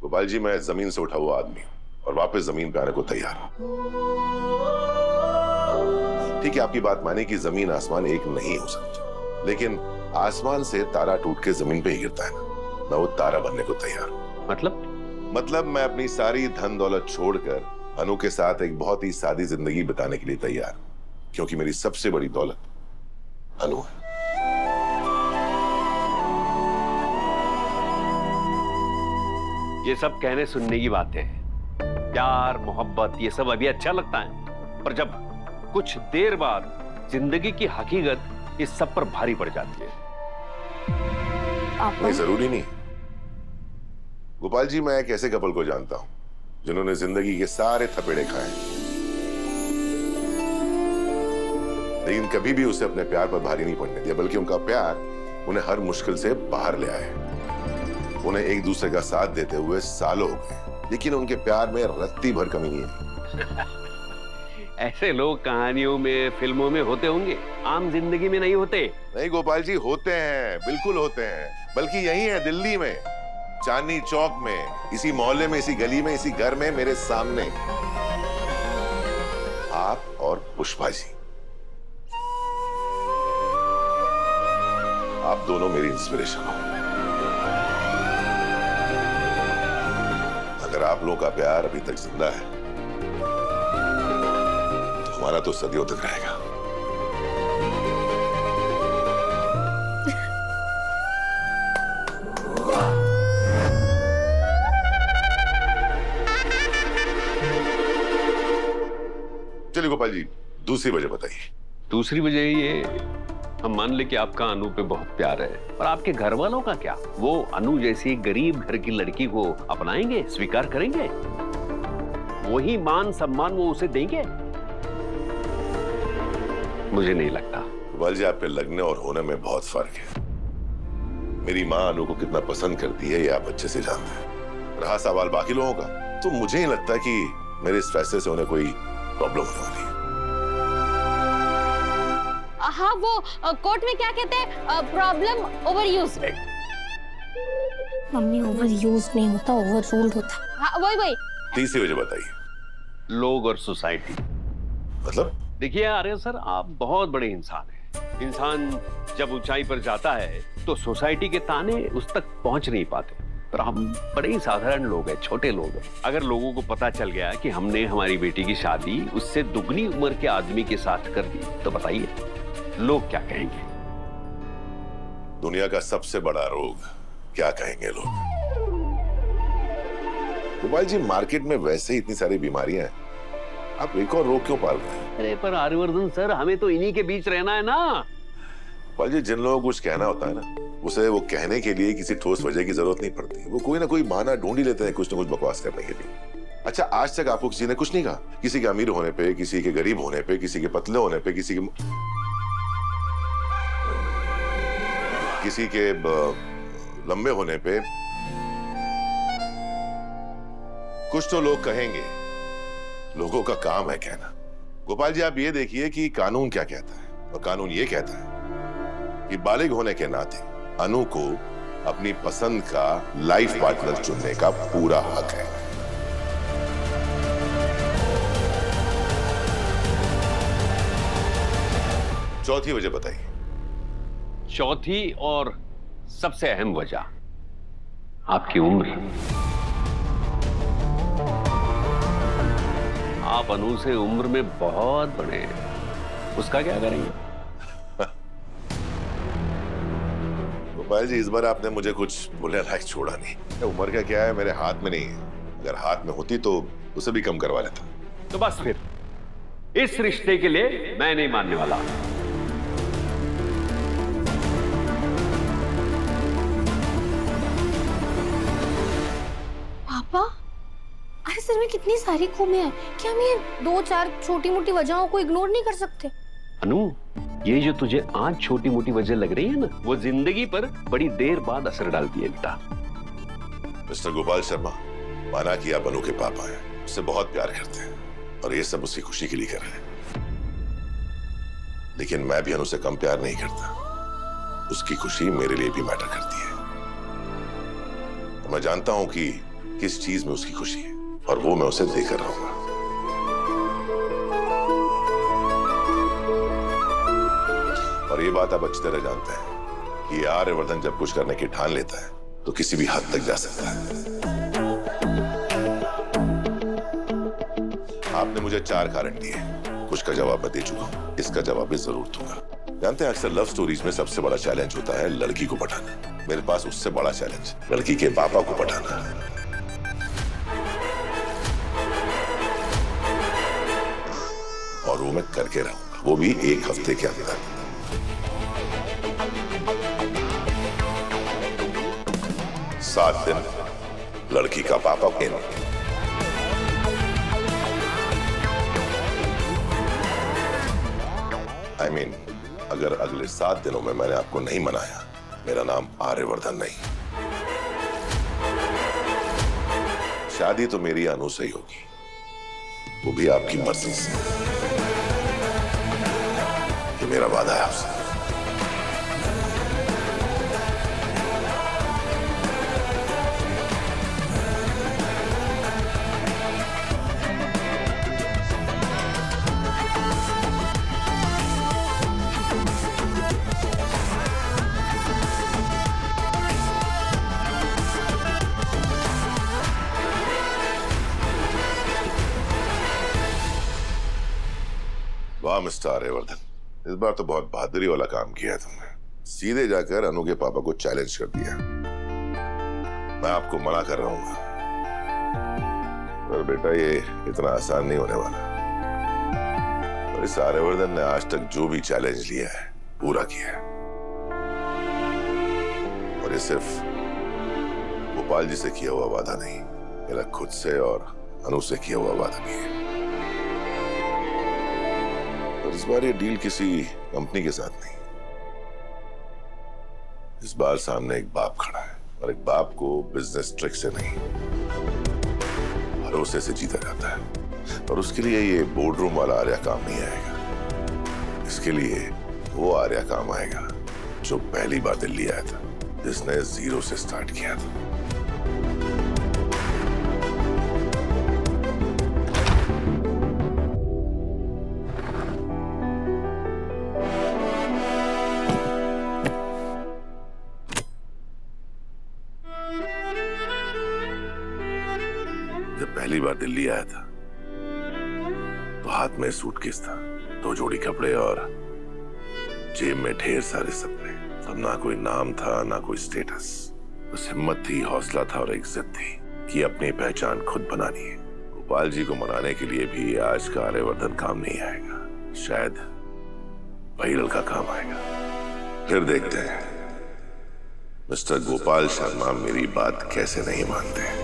गोपाल जी, मैं जमीन से उठा हुआ आदमी हूं और वापस जमीन पे आने को तैयार हूं। ठीक है, आपकी बात माने कि जमीन आसमान एक नहीं हो सकती, लेकिन आसमान से तारा टूट के जमीन पे ही गिरता है ना। मैं वो तारा बनने को तैयार हूं। मतलब मैं अपनी सारी धन दौलत छोड़कर अनु के साथ एक बहुत ही सादी जिंदगी बिताने के लिए तैयार हूं, क्योंकि मेरी सबसे बड़ी दौलत अनु है। ये सब कहने सुनने की बातें हैं, प्यार मोहब्बत ये सब अभी अच्छा लगता है, पर जब कुछ देर बाद जिंदगी की हकीकत इस सब पर भारी पड़ जाती है। नहीं, जरूरी नहीं। गोपाल जी, मैं एक ऐसे कपल को जानता हूं जिन्होंने जिंदगी के सारे थपेड़े खाए, लेकिन कभी भी उसे अपने प्यार पर भारी नहीं पड़ने दिया, बल्कि उनका प्यार उन्हें हर मुश्किल से बाहर ले आए। उन्हें एक दूसरे का साथ देते हुए सालों हो गए, लेकिन उनके प्यार में रत्ती भर कमी नहीं है। ऐसे लोग कहानियों में, फिल्मों में होते होंगे, आम जिंदगी में नहीं होते। नहीं गोपाल जी, होते हैं, बिल्कुल होते हैं, बल्कि यही है दिल्ली में, चांदनी चौक में, इसी मोहल्ले में, इसी गली में, इसी घर में, मेरे सामने। आप और पुष्पा जी, आप दोनों मेरी इंस्पिरेशन हो। अगर आप लोगों का प्यार अभी तक जिंदा है तो हमारा तो सदियों तक रहेगा। चलिए गोपाल जी, दूसरी वजह बताइए। दूसरी वजह ये, हम मान ले कि आपका अनु पे बहुत प्यार है, पर आपके घर वालों का क्या? वो अनु जैसी गरीब घर की लड़की को अपनाएंगे, स्वीकार करेंगे? वही मान सम्मान वो उसे देंगे? मुझे नहीं लगता। गोपाल जी, आपके लगने और होने में बहुत फर्क है। मेरी माँ अनु को कितना पसंद करती है ये आप अच्छे से जानते हैं। रहा सवाल बाकी लोगों का, तो मुझे नहीं लगता कि मेरे इस फैसले से उन्हें कोई प्रॉब्लम होने वाली है। हाँ, वो कोर्ट में क्या कहते हैं, problem over use. Mummy, over use नहीं होता, ओवर रूल्ड होता है। हाँ, वही। तीसरी वजह बताइए। लोग और सोसाइटी। मतलब? देखिए आर्य सर, आप बहुत बड़े इंसान हैं। इंसान जब ऊंचाई पर जाता है तो सोसाइटी के ताने उस तक पहुंच नहीं पाते, पर हम बड़े ही साधारण लोग हैं, छोटे लोग हैं। अगर लोगों को पता चल गया कि हमने हमारी बेटी की शादी उससे दुगनी उम्र के आदमी के साथ कर दी, तो बताइए लोग क्या कहेंगे? दुनिया का सबसे बड़ा रोग, क्या कहेंगे लोग। गोपाल जी, मार्केट में वैसे ही इतनी सारी बीमारियां हैं, आप एक और रोग क्यों पाल रहे हैं? अरे पर आर्यवर्धन सर, हमें तो इन्हीं के बीच रहना है ना। गोपाल जी, जिन लोगों को कुछ कहना होता है ना, उसे वो कहने के लिए किसी ठोस वजह की जरूरत नहीं पड़ती। वो कोई ना कोई बहाना ढूंढ ही लेते हैं कुछ ना कुछ बकवास करने के लिए। अच्छा, आज तक आपको किसी ने कुछ नहीं कहा? किसी के अमीर होने पे, किसी के गरीब होने पे, किसी के पतले होने पे, किसी के लंबे होने पे कुछ तो लोग कहेंगे। लोगों का काम है कहना। गोपाल जी, आप ये देखिए कि कानून क्या कहता है, और कानून ये कहता है कि बालिग होने के नाते अनु को अपनी पसंद का लाइफ पार्टनर चुनने का पूरा हक है। चौथी वजह बताइए। चौथी और सबसे अहम वजह, आपकी उम्र। आप अनु से उम्र में बहुत बड़े हैं, उसका क्या करेंगे? गोपाल जी, इस बार आपने मुझे कुछ बोलने लायक छोड़ा नहीं। उम्र का क्या है, मेरे हाथ में नहीं है। अगर हाथ में होती तो उसे भी कम करवा लेता। तो बस फिर इस रिश्ते के लिए मैं नहीं मानने वाला। पापा, अरे सर में कितनी सारी खूबियां हैं, क्या हम ये 2-4 छोटी मोटी वजहों को इग्नोर नहीं कर सकते? अनु, ये जो तुझे आज छोटी मोटी वजह लग रही है ना, वो जिंदगी पर बड़ी देर बाद असर डालती है बेटा। मिस्टर गोपाल शर्मा, माना कि आप अनु के पापा हैं, उससे बहुत प्यार करते हैं और ये सब उसकी खुशी के लिए कर रहे हैं, लेकिन मैं भी अनु से कम प्यार नहीं करता। उसकी खुशी मेरे लिए भी मैटर करती है। मैं जानता हूं कि किस चीज में उसकी खुशी है और वो मैं उसे देकर रहूंगा। और ये बात आप अच्छी तरह जानते हैं कि आर्यवर्धन जब कुछ करने की ठान लेता है तो किसी भी हद तक जा सकता है। आपने मुझे 4 कारण दिए, कुछ का जवाब मैं दे चुका हूं, इसका जवाब भी जरूर दूंगा। जानते हैं अक्सर लव स्टोरीज में सबसे बड़ा चैलेंज होता है लड़की को पटाना। मेरे पास उससे बड़ा चैलेंज लड़की के पापा को पटाना है। और वो मैं करके रहूंगा, वो भी 1 हफ्ते के अंदर। सात दिन लड़की का पापा के नहीं। I mean, अगर अगले 7 दिनों में मैंने आपको नहीं मनाया, मेरा नाम आर्यवर्धन नहीं। शादी तो मेरी अनु से ही होगी, वो भी आपकी मर्जी से। ये मेरा वादा है आपसे। वाह मिस्टर आर्यवर्धन, इस बार तो बहुत बहादुरी वाला काम किया है तुमने। सीधे जाकर अनु के पापा को चैलेंज कर दिया। मैं आपको मना कर रहा हूं, पर बेटा ये इतना आसान नहीं होने वाला। और इस आर्यवर्धन ने आज तक जो भी चैलेंज लिया है पूरा किया है। और ये सिर्फ गोपाल जी से किया हुआ वादा नहीं, मेरा खुद से और अनु से किया हुआ वादा भी है। इस बार ये डील किसी कंपनी के साथ नहीं, इस बार सामने एक बाप खड़ा है और एक बाप को बिजनेस ट्रिक से नहीं भरोसे से जीता जाता है। और उसके लिए ये बोर्डरूम वाला आर्या काम नहीं आएगा। इसके लिए वो आर्या काम आएगा जो पहली बार दिल्ली आया था, जिसने 0 से स्टार्ट किया था। जब पहली बार दिल्ली आया था तो हाथ में सूटकेस था, 2 जोड़ी कपड़े और जेब में ढेर सारे सपने। तब ना कोई नाम था ना कोई स्टेटस, बस हिम्मत थी, हौसला था और एक जिद थी कि अपनी पहचान खुद बनानी है। गोपाल जी को मनाने के लिए भी आज का आर्यवर्धन काम नहीं आएगा, शायद वही लड़का काम आएगा। फिर देखते हैं मिस्टर गोपाल शर्मा मेरी बात कैसे नहीं मानते।